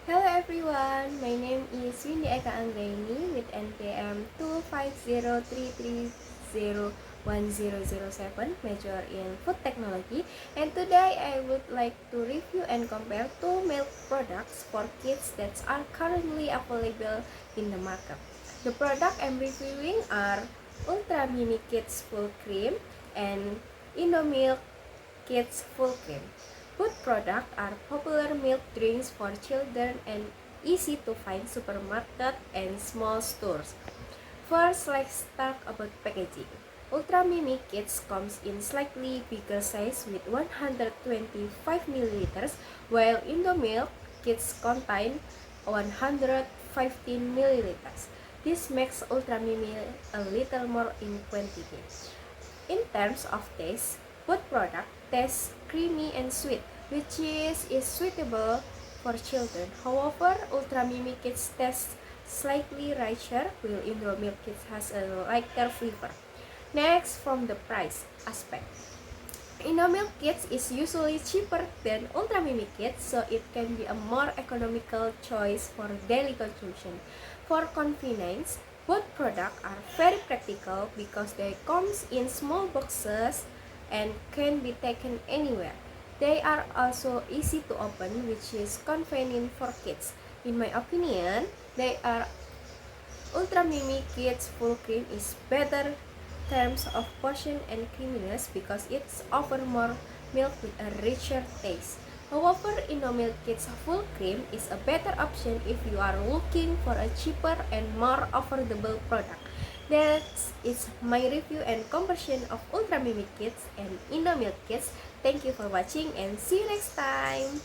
Hello everyone, my name is Windy Eka Anggraini with NPM 25033010007, major in food technology, and today I would like to review and compare two milk products for kids that are currently available in the market. The product I'm reviewing are Ultra Mini Kids Full Cream and Indomilk Kids Full Cream. Both products are popular milk drinks for children and easy to find supermarket and small stores. First, let's talk about packaging. Ultra Mini Kids comes in slightly bigger size with 125 milliliters, while Indomilk Kids contain 115 milliliters. This makes Ultra Mini a little more in quantity. In terms of taste, both products taste creamy and sweet, which is suitable for children. However, Ultra Mimi Kids taste slightly richer, while Indro Milk Kids has a lighter flavor. Next, from the price aspect. Milk Kids is usually cheaper than Ultra Mimi Kids, so it can be a more economical choice for daily consumption. For convenience, both products are very practical because they come in small boxes and can be taken anywhere. They are also easy to open, which is convenient for kids. In my opinion, they are Ultra Mimi Kids Full Cream is better terms of portion and creaminess because it's offer more milk with a richer taste. However, Milk Kids Full Cream is a better option if you are looking for a cheaper and more affordable product. That's my review and comparison of Ultra Mimi Kids and Milk Kids. Thank you for watching and see you next time.